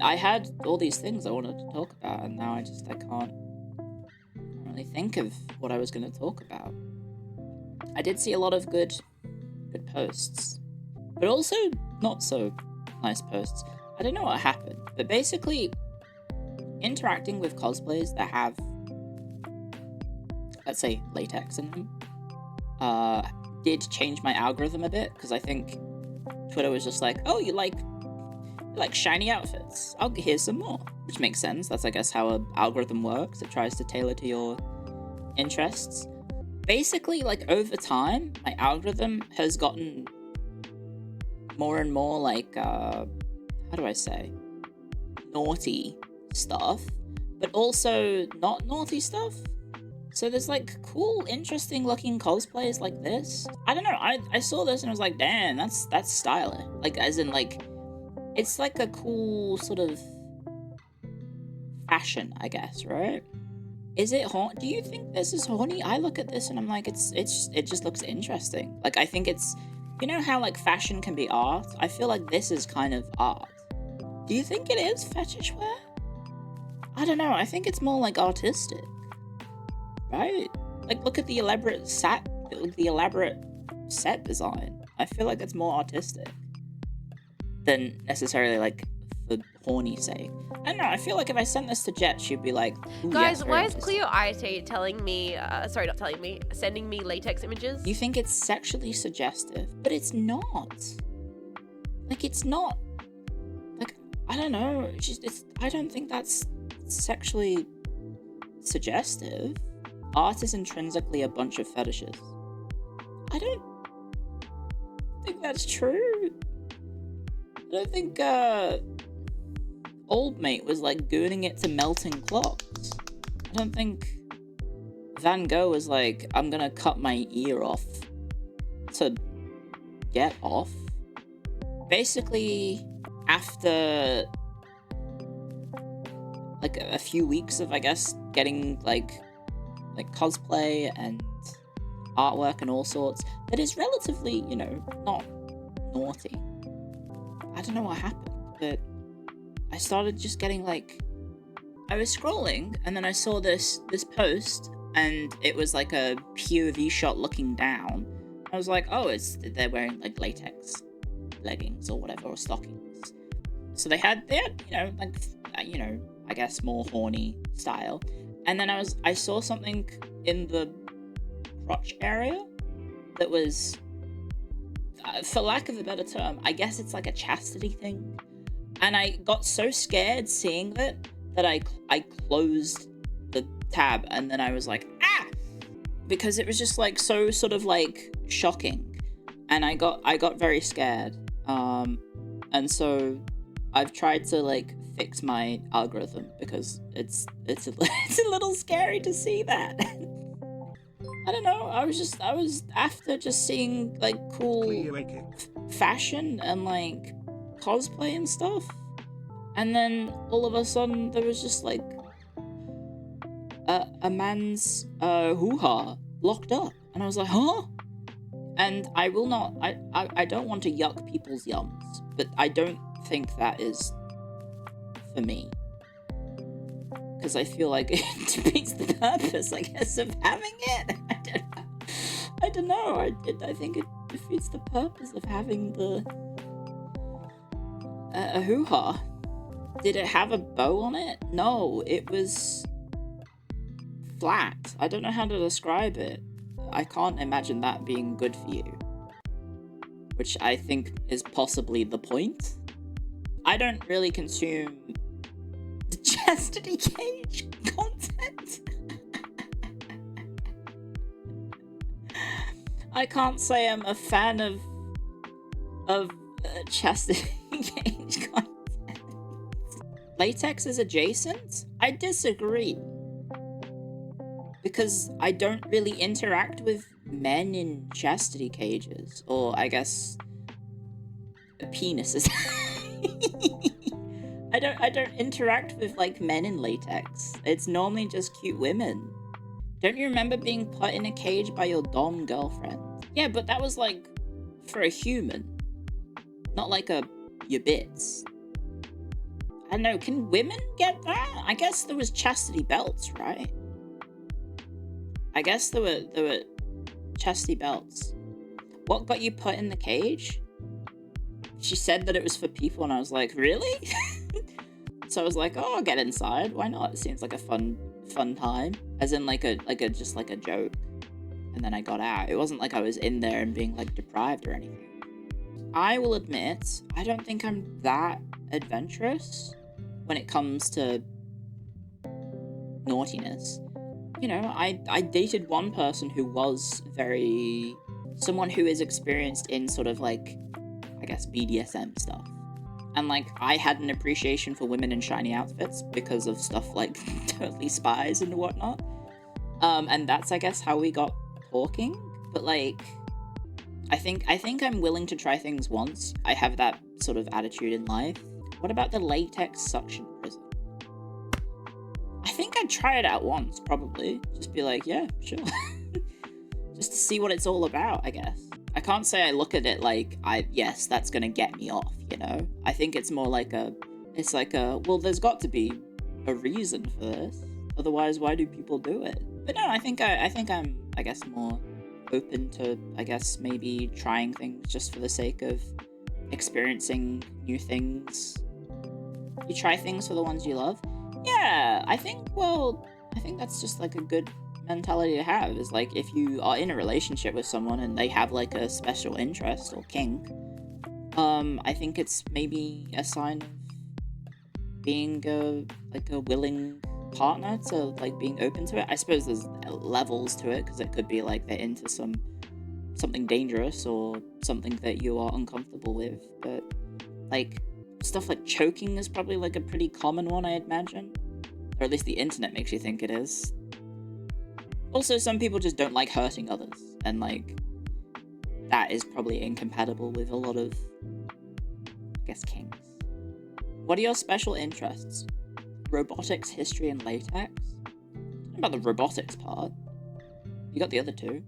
I had all these things I wanted to talk about, and now I can't really think of what I was going to talk about. I did see a lot of good posts, but also not so nice posts. I don't know what happened, but basically interacting with cosplays that have, let's say, latex in them, did change my algorithm a bit, because I think Twitter was just like, oh, you like shiny outfits, here's some more, which makes sense. That's, I guess, how an algorithm works. It tries to tailor to your interests. Basically, like, over time, my algorithm has gotten more and more, like, how do I say, naughty stuff, but also not naughty stuff. So there's, like, cool, interesting looking cosplays like this. I don't know, I saw this and I was like, damn, that's stylish. Like, as in, like, it's like a cool sort of fashion, I guess, right? Is it horny? Do you think this is horny? I look at this and I'm like, it just looks interesting. Like, I think it's, you know how, like, fashion can be art? I feel like this is kind of art. Do you think it is fetish wear? I don't know, I think it's more, like, artistic. Right? Like, look at the elaborate set design. I feel like it's more artistic than necessarily, like, for horny sake. I don't know, I feel like if I sent this to Jet, she'd be like, guys, yes, why is clioaite sending me latex images? You think it's sexually suggestive, but it's not. Like, it's not. Like, I don't know, I don't think that's sexually suggestive. Art is intrinsically a bunch of fetishes. I don't think that's true. I don't think, Old Mate was, like, gooning it to melting clocks. I don't think Van Gogh was like, I'm gonna cut my ear off to get off. Basically, after, like, a few weeks of, I guess, getting, like cosplay and artwork and all sorts, that is relatively, you know, not naughty. I don't know what happened, but I started just getting, like, I was scrolling and then I saw this post and it was like a POV shot looking down. I was like, oh, they're wearing, like, latex leggings or whatever, or stockings. So they had, you know, like, you know, I guess more horny style. And then I saw something in the crotch area that was, for lack of a better term, I guess it's like a chastity thing. And I got so scared seeing it that I closed the tab, and then I was like, ah! Because it was just, like, so sort of, like, shocking. And I got very scared. And so I've tried to, like, fix my algorithm, because it's a little scary to see that. I don't know, I was after just seeing, like, cool fashion and, like, cosplay and stuff, and then all of a sudden there was just, like, a man's hoo-ha locked up, and I was like, huh? And I will not, I don't want to yuck people's yums, but I don't think that is for me, because I feel like it defeats the purpose, I guess, of having it. I don't know. I think it defeats the purpose of having a hoo-ha. Did it have a bow on it? No, it was flat. I don't know how to describe it. I can't imagine that being good for you, which I think is possibly the point. I don't really consume the chastity cage content. I can't say I'm a fan of chastity cage content. Latex is adjacent? I disagree. Because I don't really interact with men in chastity cages, or I guess penises. I don't interact with, like, men in latex. It's normally just cute women. Don't you remember being put in a cage by your dom girlfriend? Yeah, but that was, like, for a human, not like your bits. I don't know, can women get that? I guess there was chastity belts, right? I guess there were chastity belts. What got you put in the cage? She said that it was for people, and I was like, really? So I was like, oh, I'll get inside. Why not? It seems like a fun time. As in just like a joke. And then I got out. It wasn't like I was in there and being like deprived or anything. I will admit, I don't think I'm that adventurous when it comes to naughtiness. You know, I dated one person who was someone who is experienced in sort of like, I guess, BDSM stuff. And like, I had an appreciation for women in shiny outfits because of stuff like Totally Spies and whatnot. And that's, I guess, how we got talking. But like, I think I'm willing to try things once. I have that sort of attitude in life. What about the latex suction prison? I think I'd try it out once, probably. Just be like, yeah, sure. Just to see what it's all about, I guess. I can't say I look at it like, yes, that's gonna get me off, you know? I think it's more like well, there's got to be a reason for this. Otherwise, why do people do it? But no, I think I'm, I guess, more open to, I guess, maybe trying things just for the sake of experiencing new things. You try things for the ones you love. Yeah, I think that's just like a good mentality to have, is like, if you are in a relationship with someone and they have like a special interest or kink, I think it's maybe a sign of being a willing partner to like being open to it. I suppose there's levels to it, because it could be like they're into something dangerous or something that you are uncomfortable with, but like stuff like choking is probably like a pretty common one, I imagine, or at least the internet makes you think it is. Also, some people just don't like hurting others, and like that is probably incompatible with a lot of, I guess, kinks. What are your special interests? Robotics, history, and latex? What about the robotics part? You got the other two.